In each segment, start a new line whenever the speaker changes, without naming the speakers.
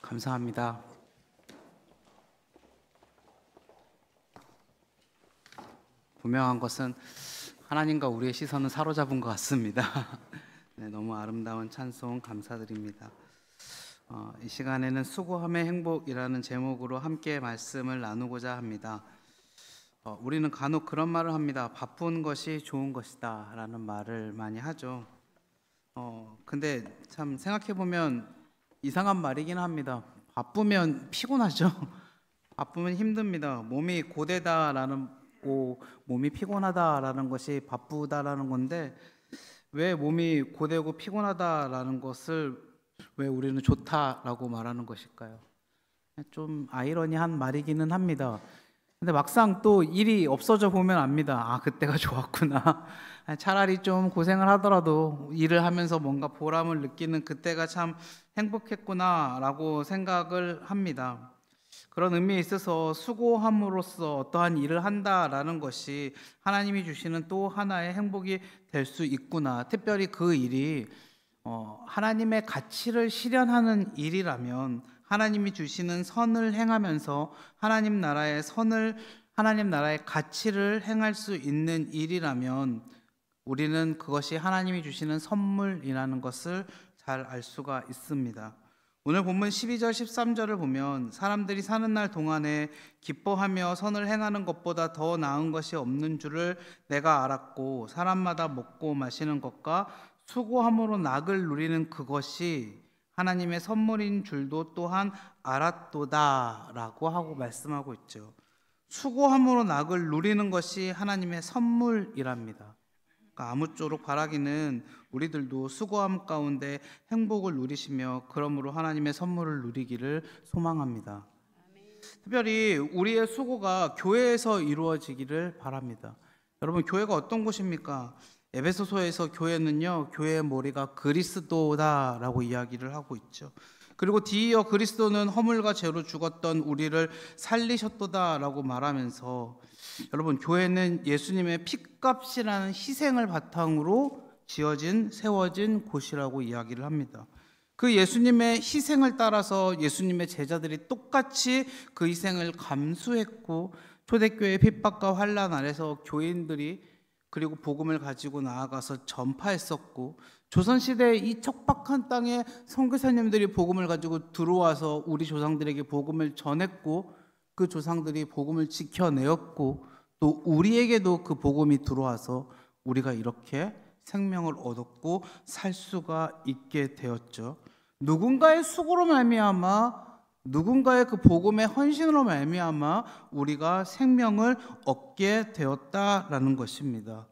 감사합니다. 분명한 것은 하나님과 우리의 시선은 사로잡은 것 같습니다. 네, 너무 아름다운 찬송 감사드립니다. 이 시간에는 수고함의 행복이라는 제목으로 함께 말씀을 나누고자 합니다. 우리는 간혹 그런 말을 합니다. 바쁜 것이 좋은 것이다 라는 말을 많이 하죠. 근데 참 생각해보면 이상한 말이긴 합니다. 바쁘면 피곤하죠. 바쁘면 힘듭니다. 몸이 고되다라는 몸이 피곤하다라는 것이 바쁘다라는 건데, 왜 몸이 고되고 피곤하다라는 것을 왜 우리는 좋다라고 말하는 것일까요? 좀 아이러니한 말이기는 합니다. 근데 막상 또 일이 없어져 보면 압니다. 그때가 좋았구나. 차라리 좀 고생을 하더라도 일을 하면서 뭔가 보람을 느끼는 그때가 참 행복했구나 라고 생각을 합니다. 그런 의미에 있어서 수고함으로써 어떠한 일을 한다라는 것이 하나님이 주시는 또 하나의 행복이 될 수 있구나. 특별히 그 일이 하나님의 가치를 실현하는 일이라면, 하나님이 주시는 선을 행하면서 하나님 나라의 선을, 하나님 나라의 가치를 행할 수 있는 일이라면 우리는 그것이 하나님이 주시는 선물이라는 것을 잘 알 수가 있습니다. 오늘 본문 12절 13절을 보면 사람들이 사는 날 동안에 기뻐하며 선을 행하는 것보다 더 나은 것이 없는 줄을 내가 알았고, 사람마다 먹고 마시는 것과 수고함으로 낙을 누리는 그것이 하나님의 선물인 줄도 또한 알았도다 라고 하고 말씀하고 있죠. 수고함으로 낙을 누리는 것이 하나님의 선물이랍니다. 그러니까 아무쪼록 바라기는 우리들도 수고함 가운데 행복을 누리시며 그러므로 하나님의 선물을 누리기를 소망합니다. 특별히 우리의 수고가 교회에서 이루어지기를 바랍니다. 여러분, 교회가 어떤 곳입니까? 에베소서에서 교회는요, 교회의 머리가 그리스도다라고 이야기를 하고 있죠. 그리고 뒤이어 그리스도는 허물과 죄로 죽었던 우리를 살리셨도다라고 말하면서, 여러분, 교회는 예수님의 핏값이라는 희생을 바탕으로 지어진, 세워진 곳이라고 이야기를 합니다. 그 예수님의 희생을 따라서 예수님의 제자들이 똑같이 그 희생을 감수했고, 초대교회의 핍박과 환난 아래서 교인들이 그리고 복음을 가지고 나아가서 전파했었고, 조선시대의 이 척박한 땅에 선교사님들이 복음을 가지고 들어와서 우리 조상들에게 복음을 전했고, 그 조상들이 복음을 지켜내었고, 또 우리에게도 그 복음이 들어와서 우리가 이렇게 생명을 얻었고 살 수가 있게 되었죠. 누군가의 수고로 말미암아, 누군가의 그 복음의 헌신으로 말미암아 우리가 생명을 얻게 되었다라는 것입니다.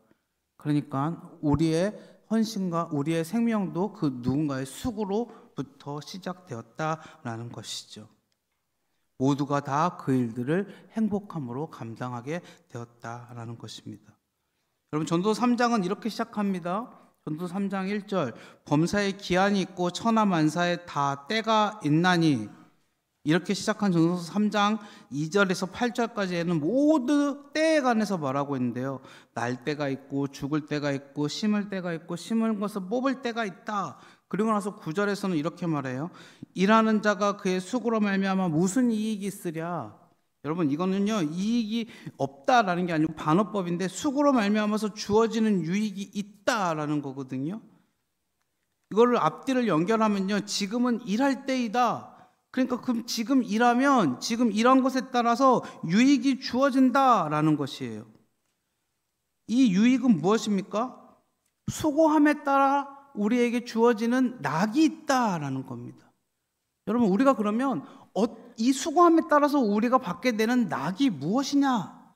그러니까 우리의 헌신과 우리의 생명도 그 누군가의 수고로부터 시작되었다라는 것이죠. 모두가 다 그 일들을 행복함으로 감당하게 되었다라는 것입니다. 여러분, 전도서 3장은 이렇게 시작합니다. 전도서 3장 1절, 범사에 기한이 있고 천하 만사에 다 때가 있나니, 이렇게 시작한 전도서 3장 2절에서 8절까지에는 모두 때에 관해서 말하고 있는데요. 날 때가 있고 죽을 때가 있고 심을 때가 있고 심은 것을 뽑을 때가 있다. 그리고 나서 9절에서는 이렇게 말해요. 일하는 자가 그의 수고로 말미암아 무슨 이익이 있으랴. 여러분, 이거는요, 이익이 없다라는 게 아니고 반어법인데, 수고로 말미암아서 주어지는 유익이 있다라는 거거든요. 이거를 앞뒤를 연결하면요, 지금은 일할 때이다. 그러니까 그럼 지금 일하면 지금 일한 것에 따라서 유익이 주어진다라는 것이에요. 이 유익은 무엇입니까? 수고함에 따라 우리에게 주어지는 낙이 있다라는 겁니다. 여러분, 우리가 그러면 이 수고함에 따라서 우리가 받게 되는 낙이 무엇이냐?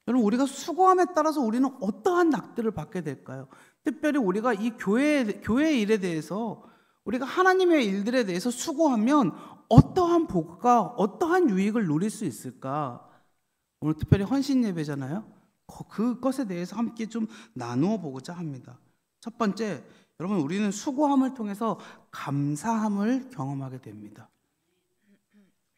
여러분, 우리가 수고함에 따라서 우리는 어떠한 낙들을 받게 될까요? 특별히 우리가 이 교회 일에 대해서, 우리가 하나님의 일들에 대해서 수고하면 어떠한 복과 어떠한 유익을 누릴 수 있을까? 오늘 특별히 헌신 예배잖아요. 그것에 대해서 함께 좀 나누어 보고자 합니다. 첫 번째, 여러분, 우리는 수고함을 통해서 감사함을 경험하게 됩니다.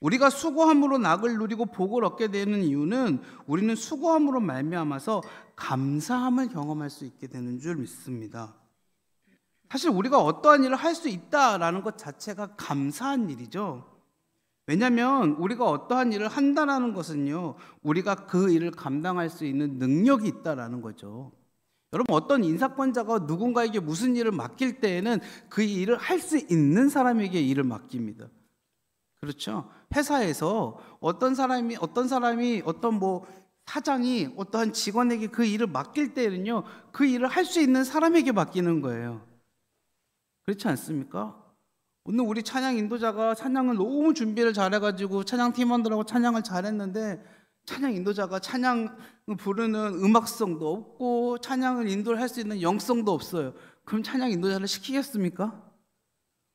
우리가 수고함으로 낙을 누리고 복을 얻게 되는 이유는 우리는 수고함으로 말미암아서 감사함을 경험할 수 있게 되는 줄 믿습니다. 사실 우리가 어떠한 일을 할 수 있다라는 것 자체가 감사한 일이죠. 왜냐하면 우리가 어떠한 일을 한다는 것은요, 우리가 그 일을 감당할 수 있는 능력이 있다라는 거죠. 여러분, 어떤 인사권자가 누군가에게 무슨 일을 맡길 때에는 그 일을 할 수 있는 사람에게 일을 맡깁니다. 그렇죠? 회사에서 어떤 사람이 어떤 뭐 사장이 어떠한 직원에게 그 일을 맡길 때는요, 그 일을 할 수 있는 사람에게 맡기는 거예요. 그렇지 않습니까? 오늘 우리 찬양 인도자가 찬양을 너무 준비를 잘해가지고 찬양 팀원들하고 찬양을 잘했는데, 찬양 인도자가 찬양 부르는 음악성도 없고 찬양을 인도를 할 수 있는 영성도 없어요. 그럼 찬양 인도자를 시키겠습니까?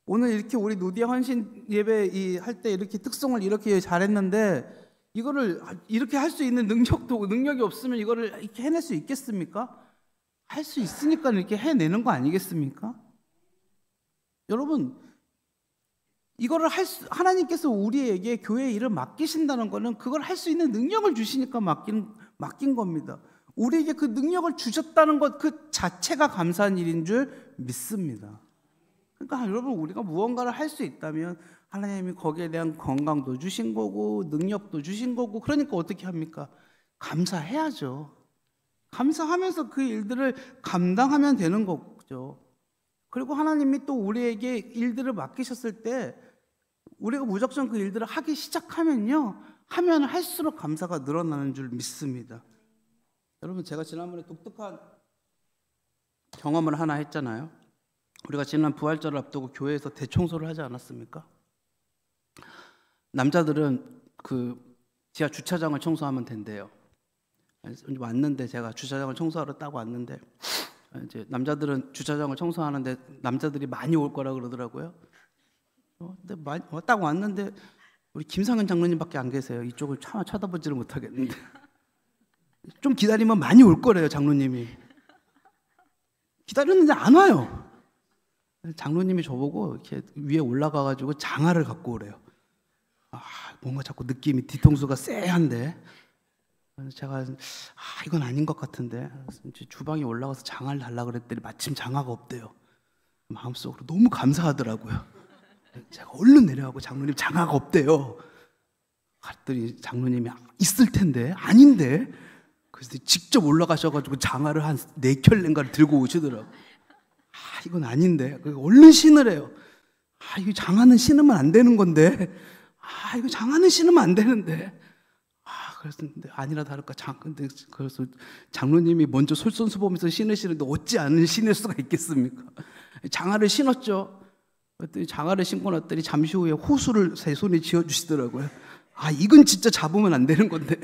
오늘 이렇게 우리 노디아 헌신 예배 할 때 이렇게 특성을 이렇게 잘했는데, 이거를 이렇게 할 수 있는 능력이 없으면 이거를 이렇게 해낼 수 있겠습니까? 할 수 있으니까 이렇게 해내는 거 아니겠습니까? 여러분, 이거를 하나님께서 우리에게 교회 일을 맡기신다는 것은 그걸 할 수 있는 능력을 주시니까 맡긴 겁니다. 우리에게 그 능력을 주셨다는 것 그 자체가 감사한 일인 줄 믿습니다. 그러니까 여러분, 우리가 무언가를 할 수 있다면 하나님이 거기에 대한 건강도 주신 거고 능력도 주신 거고, 그러니까 어떻게 합니까? 감사해야죠. 감사하면서 그 일들을 감당하면 되는 거죠. 그리고 하나님이 또 우리에게 일들을 맡기셨을 때 우리가 무작정 그 일들을 하기 시작하면요, 하면 할수록 감사가 늘어나는 줄 믿습니다. 여러분, 제가 지난번에 독특한 경험을 하나 했잖아요. 우리가 지난 부활절을 앞두고 교회에서 대청소를 하지 않았습니까? 남자들은 그 지하 주차장을 청소하면 된대요. 왔는데, 제가 주차장을 청소하러 딱 왔는데, 이제 남자들은 주차장을 청소하는데 남자들이 많이 올 거라 그러더라고요. 근데 딱 왔는데 우리 김상현 장로님밖에 안 계세요. 이쪽을 쳐다보지를 못하겠는데 좀 기다리면 많이 올 거래요. 장로님이 기다렸는데 안 와요. 장로님이 저보고 이렇게 위에 올라가가지고 장화를 갖고 오래요. 뭔가 자꾸 느낌이 뒤통수가 쎄한데, 제가 이건 아닌 것 같은데 주방에 올라가서 장화를 달라고 그랬더니 마침 장화가 없대요. 마음속으로 너무 감사하더라고요. 제가 얼른 내려가고 장로님 장화가 없대요. 갔더니 장로님이 있을 텐데 아닌데, 그래서 직접 올라가셔가지고 장화를 한 4켤레인가를 들고 오시더라고요. 이건 아닌데, 얼른 신으래요. 이거 장화는 신으면 안 되는 건데, 이거 장화는 신으면 안 되는데. 그래서 아니라 다를까 그래서 장로님이 먼저 솔선수범해서 신으시는데 어찌 안 신을 수가 있겠습니까? 장화를 신었죠. 그랬더니 장화를 신고 났더니 잠시 후에 호수를 제 손에 쥐어주시더라고요. 이건 진짜 잡으면 안 되는 건데.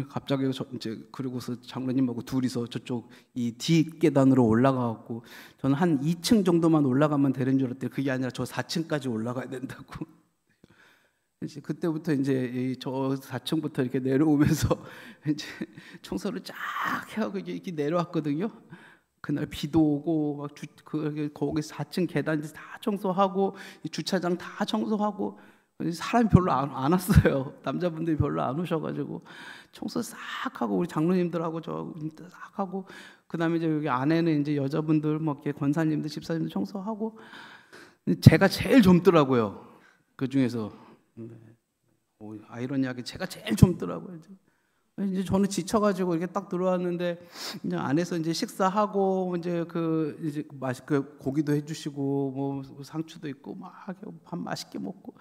갑자기 이제 그러고서 장로님하고 둘이서 저쪽 이 뒷계단으로 올라가고, 저는 한 2층 정도만 올라가면 되는 줄 알았더니 그게 아니라 저 4층까지 올라가야 된다고. 그때부터 이제 저 4층부터 이렇게 내려오면서 이제 청소를 쫙 해하고 이렇게 내려왔거든요. 그날 비도 오고 막 거기 4층 계단 다 청소하고 주차장 다 청소하고, 사람이 별로 안 왔어요. 남자분들이 별로 안 오셔가지고 청소 싹 하고 우리 장로님들하고 저 싹 하고, 그다음에 이제 여기 안에는 이제 여자분들 뭐 이렇게 권사님들 집사님들 청소하고, 제가 제일 젊더라고요. 그 중에서 아이러니하게 제가 제일 젊더라고요. 이제 저는 지쳐가지고 이렇게 딱 들어왔는데, 이제 안에서 이제 식사하고 이제 이제 맛있게 고기도 해주시고 뭐 상추도 있고 막 밥 맛있게 먹고,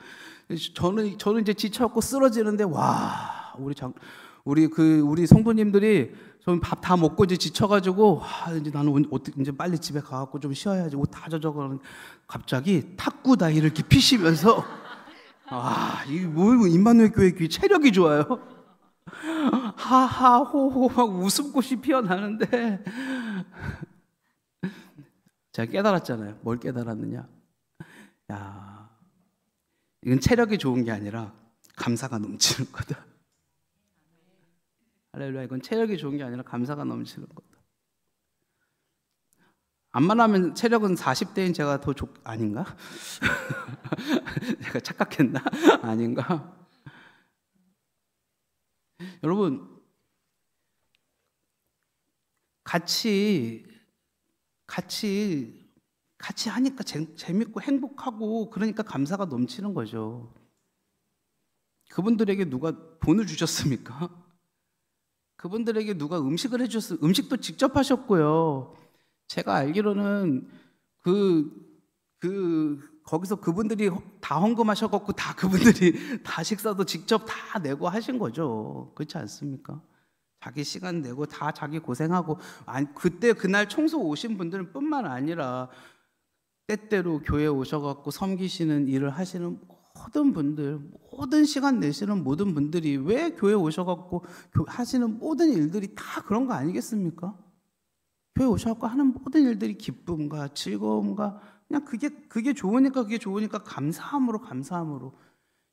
저는 이제 지쳐갖고 쓰러지는데, 와, 우리 성도님들이 저는 밥 다 먹고 이제 지쳐가지고 이제 나는 이제 빨리 집에 가갖고 좀 쉬어야지, 옷 다 젖어가는, 갑자기 탁구 다이를 이렇게 피시면서 이게 뭐 임마누엘 교회 체력이 좋아요. 하하호호 막 웃음꽃이 피어나는데, 제가 깨달았잖아요. 뭘 깨달았느냐? 이건 체력이 좋은 게 아니라 감사가 넘치는 거다. 할렐루야. 이건 체력이 좋은 게 아니라 감사가 넘치는 거다. 암만 체력은 40대인 제가 더 아닌가? 제가 착각했나? 아닌가? 여러분, 같이 같이 하니까 재밌고 행복하고 그러니까 감사가 넘치는 거죠. 그분들에게 누가 돈을 주셨습니까? 그분들에게 누가 음식을 해주셨어요? 음식도 직접 하셨고요. 제가 알기로는 거기서 그분들이 다 헌금하셔갖고 다 그분들이 다 식사도 직접 다 내고 하신 거죠. 그렇지 않습니까? 자기 시간 내고 다 자기 고생하고, 그때 그날 청소 오신 분들은 뿐만 아니라 때때로 교회에 오셔갖고 섬기시는 일을 하시는 모든 분들, 모든 시간 내시는 모든 분들이 왜 교회에 오셔갖고 하시는 모든 일들이 다 그런 거 아니겠습니까? 교회에 오셔갖고 하는 모든 일들이 기쁨과 즐거움과 그냥 그게 좋으니까 감사함으로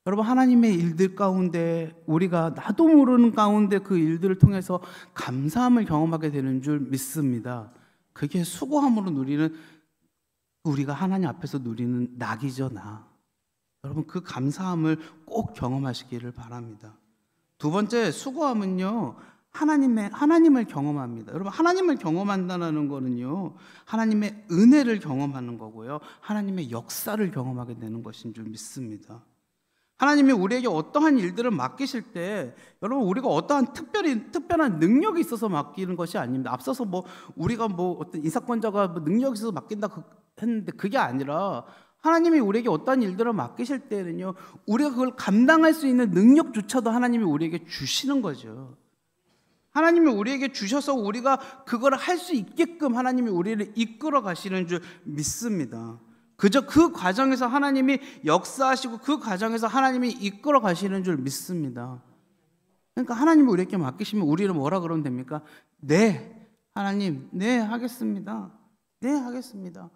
여러분, 하나님의 일들 가운데 우리가 나도 모르는 가운데 그 일들을 통해서 감사함을 경험하게 되는 줄 믿습니다. 그게 수고함으로 누리는, 우리가 하나님 앞에서 누리는 낙이죠, 나. 여러분, 그 감사함을 꼭 경험하시기를 바랍니다. 두 번째, 수고함은요, 하나님을 경험합니다. 여러분, 하나님을 경험한다는 거는요, 하나님의 은혜를 경험하는 거고요, 하나님의 역사를 경험하게 되는 것인 줄 믿습니다. 하나님이 우리에게 어떠한 일들을 맡기실 때, 여러분, 우리가 어떠한 특별한 능력이 있어서 맡기는 것이 아닙니다. 앞서서 우리가 어떤 인사권자가 능력이 있어서 맡긴다 했는데, 그게 아니라 하나님이 우리에게 어떠한 일들을 맡기실 때는요, 우리가 그걸 감당할 수 있는 능력조차도 하나님이 우리에게 주시는 거죠. 하나님이 우리에게 주셔서 우리가 그걸 할 수 있게끔 하나님이 우리를 이끌어 가시는 줄 믿습니다. 그저 그 과정에서 하나님이 역사하시고 그 과정에서 하나님이 이끌어 가시는 줄 믿습니다. 그러니까 하나님이 우리에게 맡기시면 우리는 뭐라 그러면 됩니까? 네, 하나님, 네, 하겠습니다. 네, 하겠습니다.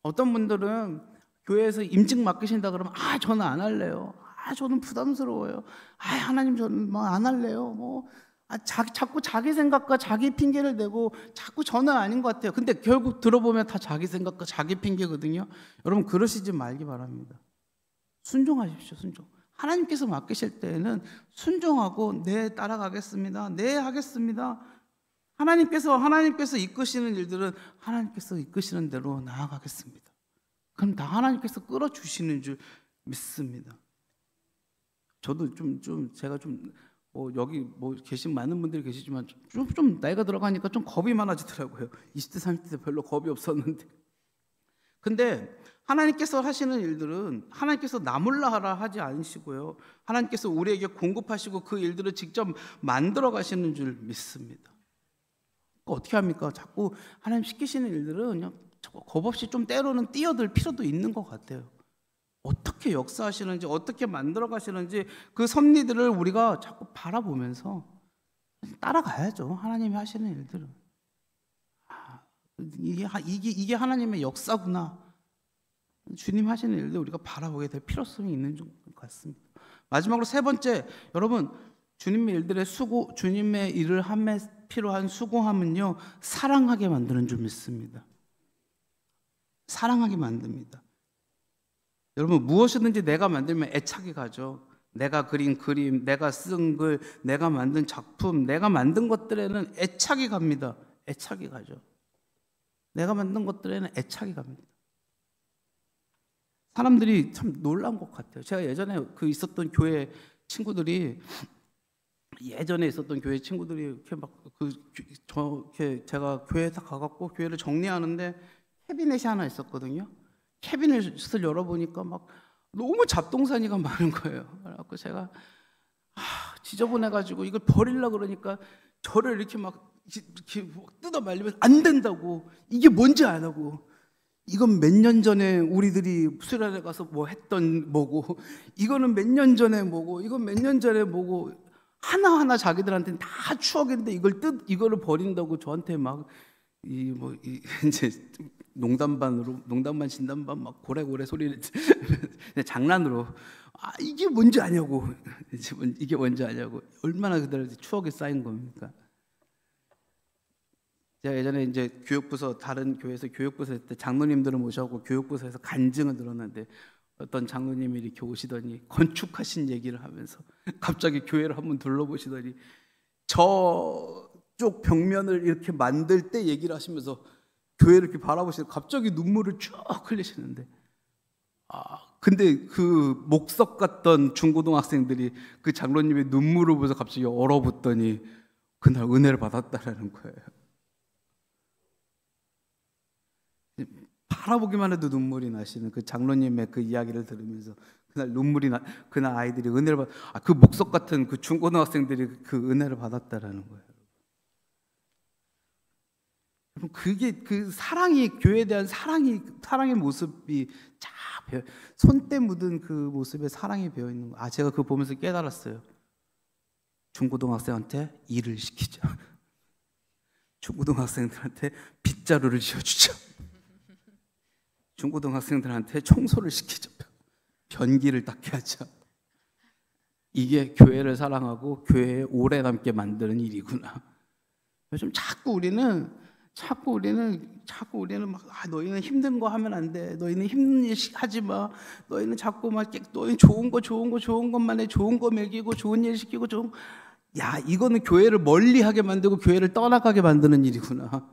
어떤 분들은 교회에서 임직 맡기신다 그러면 저는 안 할래요. 저는 부담스러워요. 하나님, 저는 안 할래요. 자꾸 자기 생각과 자기 핑계를 대고 자꾸 저는 아닌 것 같아요. 근데 결국 들어보면 다 자기 생각과 자기 핑계거든요. 여러분, 그러시지 말기 바랍니다. 순종하십시오. 순종. 하나님께서 맡기실 때에는 순종하고 네, 따라가겠습니다. 네, 하겠습니다. 하나님께서 이끄시는 일들은 하나님께서 이끄시는 대로 나아가겠습니다. 그럼 다 하나님께서 끌어주시는 줄 믿습니다. 저도 제가 여기 계신 많은 분들이 계시지만 좀 나이가 들어가니까 좀 겁이 많아지더라고요. 20대, 30대 때 별로 겁이 없었는데. 근데 하나님께서 하시는 일들은 하나님께서 나 몰라 하라 하지 않으시고요, 하나님께서 우리에게 공급하시고 그 일들을 직접 만들어 가시는 줄 믿습니다. 어떻게 합니까? 자꾸 하나님 시키시는 일들은 그냥 겁 없이 좀 때로는 뛰어들 필요도 있는 것 같아요. 어떻게 역사하시는지, 어떻게 만들어 가시는지 그 섭리들을 우리가 자꾸 바라보면서 따라가야죠. 하나님이 하시는 일들은. 이게 하나님의 역사구나. 주님 하시는 일들 우리가 바라보게 될 필요성이 있는 것 같습니다. 마지막으로 세 번째, 여러분, 주님의 일을 함에 필요한 수고함은요, 사랑하게 만드는 줄 믿습니다. 사랑하게 만듭니다. 여러분, 무엇이든지 내가 만들면 애착이 가죠. 내가 그린 그림, 내가 쓴 글, 내가 만든 작품, 내가 만든 것들에는 애착이 갑니다. 애착이 가죠. 내가 만든 것들에는 애착이 갑니다. 사람들이 참 놀라운 것 같아요. 제가 예전에 있었던 교회 친구들이, 제가 교회에 다 가갖고 교회를 정리하는데 캐비넷이 하나 있었거든요. 캐비넷을 열어보니까 너무 잡동사니가 많은 거예요. 그래서 제가 지저분해가지고 이걸 버리려고 그러니까 저를 이렇게 뜯어 말리면 안 된다고, 이게 뭔지 안 하고, 이건 몇 년 전에 우리들이 수련회 가서 했던 뭐고, 이거는 몇 년 전에 뭐고, 이건 몇 년 전에 뭐고, 하나하나 자기들한테는 다 추억인데 이거를 버린다고 저한테 이제 농담 반 진담 반 고래고래 소리를 장난으로 이게 뭔지 아냐고, 이게 뭔지 아냐고. 얼마나 그들한테 추억이 쌓인 겁니까? 제가 예전에 이제 다른 교회에서 교육부서 할 때 장로님들을 모셔고 교육부서에서 간증을 들었는데, 어떤 장로님이 이렇게 오시더니 건축하신 얘기를 하면서 갑자기 교회를 한번 둘러보시더니 저쪽 벽면을 이렇게 만들 때 얘기를 하시면서 교회를 이렇게 바라보시는데 갑자기 눈물을 쭉 흘리시는데, 근데 그 목석 같던 중고등학생들이 그 장로님의 눈물을 보면서 갑자기 얼어붙더니 그날 은혜를 받았다라는 거예요. 바라보기만 해도 눈물이 나시는 그 장로님의 그 이야기를 들으면서 그날 그날 아이들이 은혜를 그 목석 같은 그 중고등학생들이 그 은혜를 받았다라는 거예요. 그게 그 사랑이, 교회에 대한 사랑의 모습이 쫙 손때 묻은 그 모습에 사랑이 배어 있는 거. 제가 그거 보면서 깨달았어요. 중고등학생한테 일을 시키자. 중고등학생들한테 빗자루를 쥐어주자. 중고등학생들한테 청소를 시키자. 변기를 닦게 하자. 이게 교회를 사랑하고 교회에 오래 남게 만드는 일이구나. 요즘 자꾸 우리는 막 너희는 힘든 거 하면 안 돼. 너희는 힘든 일 하지 마. 너희는 자꾸 막 너희 좋은 것만 해. 좋은 거 먹이고 좋은 일 시키고 이거는 교회를 멀리하게 만들고 교회를 떠나가게 만드는 일이구나.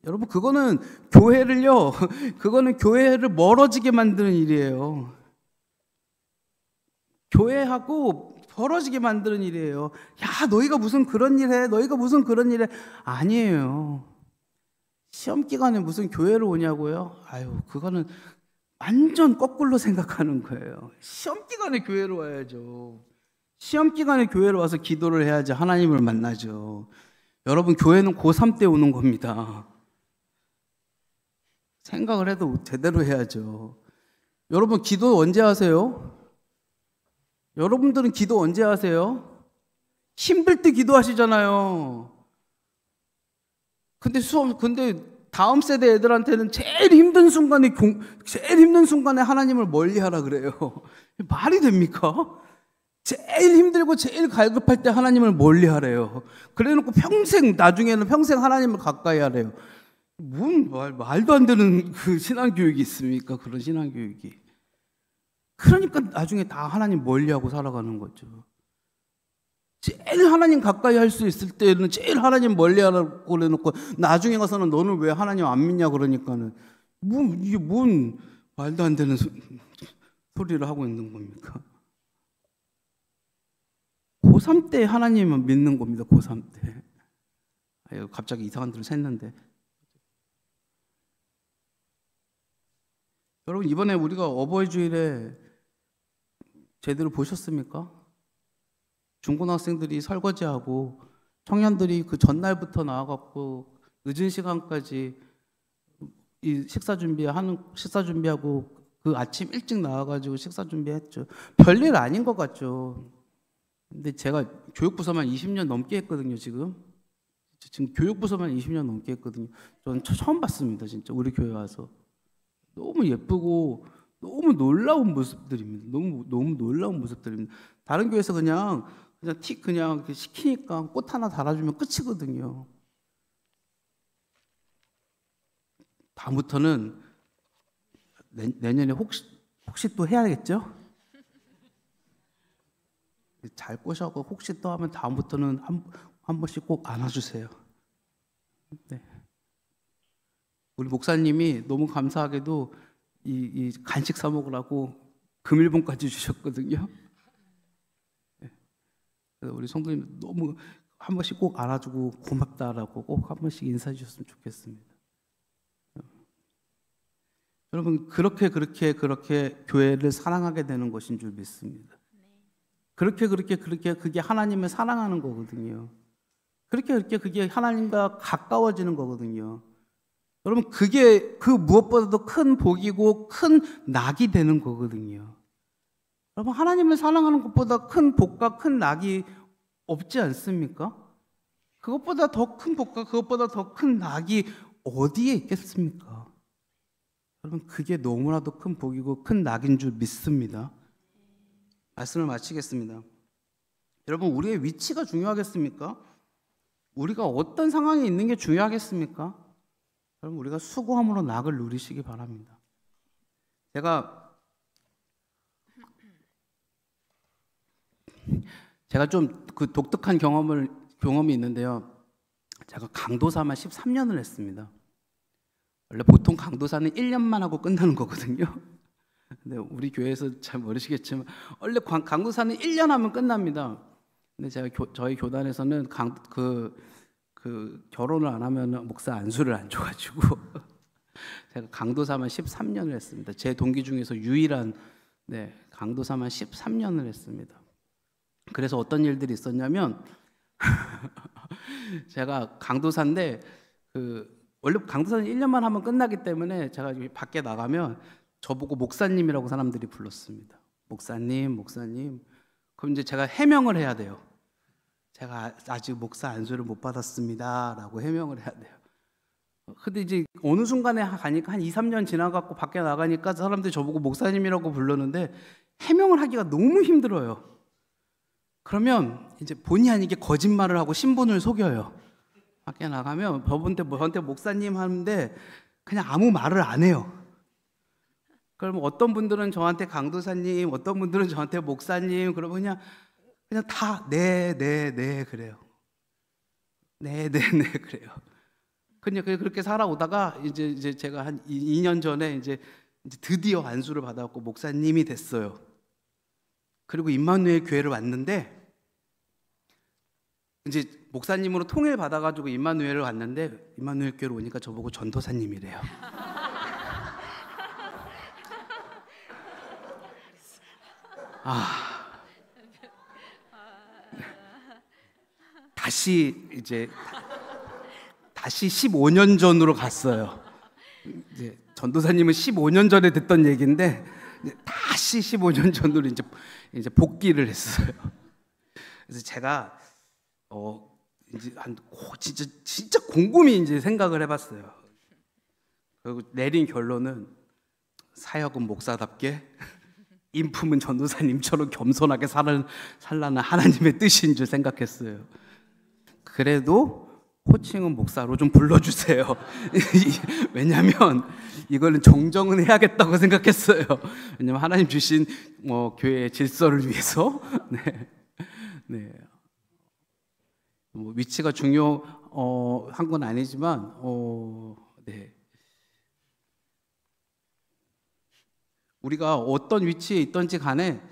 여러분, 그거는 교회를 멀어지게 만드는 일이에요. 교회하고 벌어지게 만드는 일이에요. 너희가 무슨 그런 일 해? 너희가 무슨 그런 일 해? 아니에요. 시험 기간에 무슨 교회를 오냐고요? 그거는 완전 거꾸로 생각하는 거예요. 시험 기간에 교회를 와야죠. 시험 기간에 교회를 와서 기도를 해야지 하나님을 만나죠. 여러분, 교회는 고3 때 오는 겁니다. 생각을 해도 제대로 해야죠. 여러분, 기도 언제 하세요? 여러분들은 기도 언제 하세요? 힘들 때 기도하시잖아요. 근데 다음 세대 애들한테는 제일 힘든 순간에 하나님을 멀리하라 그래요. 말이 됩니까? 제일 힘들고 제일 갈급할 때 하나님을 멀리하래요. 그래놓고 나중에는 평생 하나님을 가까이 하래요. 뭔 말도 안 되는 그 신앙교육이 있습니까? 그런 신앙교육이. 그러니까 나중에 다 하나님 멀리하고 살아가는 거죠. 제일 하나님 가까이 할 수 있을 때는 제일 하나님 멀리하라고 그래놓고 나중에 가서는 너는 왜 하나님 안 믿냐 그러니까는 이게 뭔 말도 안 되는 소리를 하고 있는 겁니까? 고3 때 하나님은 믿는 겁니다. 고3 때. 갑자기 이상한 데로 샜는데. 여러분, 이번에 우리가 어버이 주일에 제대로 보셨습니까? 중고등학생들이 설거지하고 청년들이 그 전날부터 나와갖고 늦은 시간까지 이 식사 준비하고 그 아침 일찍 나와가지고 식사 준비했죠. 별일 아닌 것 같죠. 근데 제가 교육부서만 20년 넘게 했거든요. 지금 교육부서만 20년 넘게 했거든요. 저는 처음 봤습니다. 진짜 우리 교회 와서 너무 예쁘고 너무 놀라운 모습들입니다. 너무 놀라운 모습들입니다. 다른 교회에서 그냥 시키니까 꽃 하나 달아주면 끝이거든요. 다음부터는 내년에 혹시 또 해야겠죠? 잘 꼬셔고 혹시 또 하면 다음부터는 한 번씩 꼭 안아주세요. 네. 우리 목사님이 너무 감사하게도 이 간식 사 먹으라고 금일봉까지 주셨거든요. 네. 그래서 우리 성도님 너무 한 번씩 꼭 안아주고 고맙다라고 꼭 한 번씩 인사해 주셨으면 좋겠습니다. 여러분, 그렇게 교회를 사랑하게 되는 것인 줄 믿습니다. 그렇게 그게 하나님을 사랑하는 거거든요. 그게 하나님과 가까워지는 거거든요. 여러분, 그게 그 무엇보다도 큰 복이고 큰 낙이 되는 거거든요. 여러분, 하나님을 사랑하는 것보다 큰 복과 큰 낙이 없지 않습니까? 그것보다 더 큰 복과 그것보다 더 큰 낙이 어디에 있겠습니까? 여러분, 그게 너무나도 큰 복이고 큰 낙인 줄 믿습니다. 말씀을 마치겠습니다. 여러분, 우리의 위치가 중요하겠습니까? 우리가 어떤 상황에 있는 게 중요하겠습니까? 여러분, 우리가 수고함으로 낙을 누리시기 바랍니다. 제가 좀 그 독특한 경험이 있는데요. 제가 강도사만 13년을 했습니다. 원래 보통 강도사는 1년만 하고 끝나는 거거든요. 근데 우리 교회에서 잘 모르시겠지만 원래 강도사는 1년 하면 끝납니다. 근데 제가 저희 교단에서는 결혼을 안 하면 목사 안수를 안 줘가지고 제가 강도사만 13년을 했습니다. 제 동기 중에서 유일한 강도사만 13년을 했습니다. 그래서 어떤 일들이 있었냐면 제가 강도사인데 원래 강도사는 1년만 하면 끝나기 때문에 제가 밖에 나가면 저보고 목사님이라고 사람들이 불렀습니다. 목사님. 그럼 이제 제가 해명을 해야 돼요. 제가 아직 목사 안수를 못 받았습니다라고 해명을 해야 돼요. 근데 이제 어느 순간에 가니까 한 2, 3년 지나갖고 밖에 나가니까 사람들이 저보고 목사님이라고 부르는데 해명을 하기가 너무 힘들어요. 그러면 이제 본의 아니게 거짓말을 하고 신분을 속여요. 밖에 나가면 저한테 목사님 하는데 그냥 아무 말을 안 해요. 그러면 어떤 분들은 저한테 강도사님, 어떤 분들은 저한테 목사님, 그러면 그냥 다 네 그래요. 네 그래요. 그냥 그렇게 살아오다가 이제 제가 한 2년 전에 이제 드디어 안수를 받아갖고 목사님이 됐어요. 그리고 임마누엘 교회를 왔는데 이제 목사님으로 통일 받아가지고 임마누엘을 왔는데 임마누엘 교회로 오니까 저보고 전도사님이래요. 다시 15년 전으로 갔어요. 이제 전도사님은 15년 전에 듣던 얘기인데 다시 15년 전으로 이제 복귀를 했어요. 그래서 제가 이제 진짜 곰곰이 이제 생각을 해봤어요. 그리고 내린 결론은 사역은 목사답게, 인품은 전도사님처럼 겸손하게 살라는 하나님의 뜻인 줄 생각했어요. 그래도 호칭은 목사로 좀 불러주세요. 왜냐하면 이거는 정정은 해야겠다고 생각했어요. 왜냐하면 하나님 주신 교회의 질서를 위해서. 네. 위치가 중요한 건 아니지만, 네. 우리가 어떤 위치에 있든지 간에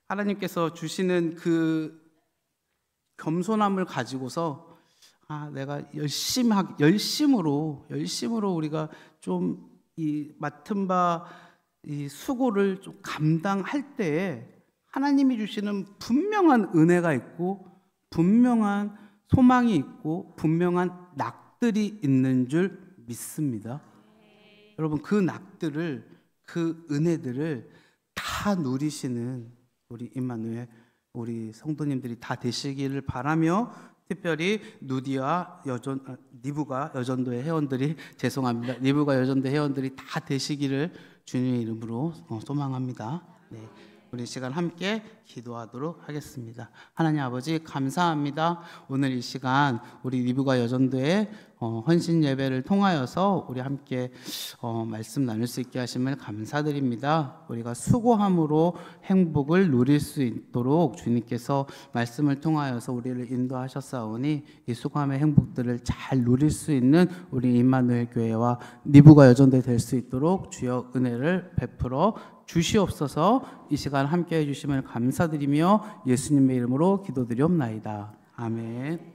하나님께서 주시는 그 겸손함을 가지고서 내가 열심으로 우리가 좀 이 맡은 바 이 수고를 좀 감당할 때에 하나님이 주시는 분명한 은혜가 있고 분명한 소망이 있고 분명한 낙들이 있는 줄 믿습니다. 여러분, 그 낙들을, 그 은혜들을 다 누리시는 우리 임마누엘, 우리 성도님들이 다 되시기를 바라며, 특별히 니부가 여전도의 회원들이 니부가 여전도의 회원들이 다 되시기를 주님의 이름으로 소망합니다. 네. 우리 시간 함께 기도하도록 하겠습니다. 하나님 아버지, 감사합니다. 오늘 이 시간 우리 리브가 여전도의 헌신 예배를 통하여서 우리 함께 말씀 나눌 수 있게 하심을 감사드립니다. 우리가 수고함으로 행복을 누릴 수 있도록 주님께서 말씀을 통하여서 우리를 인도하셨사오니 이 수고함의 행복들을 잘 누릴 수 있는 우리 임마누엘 교회와 리브가 여전도에 될 수 있도록 주여 은혜를 베풀어 주시옵소서. 이 시간 함께 해주심을 감사드리며 예수님의 이름으로 기도드리옵나이다. 아멘.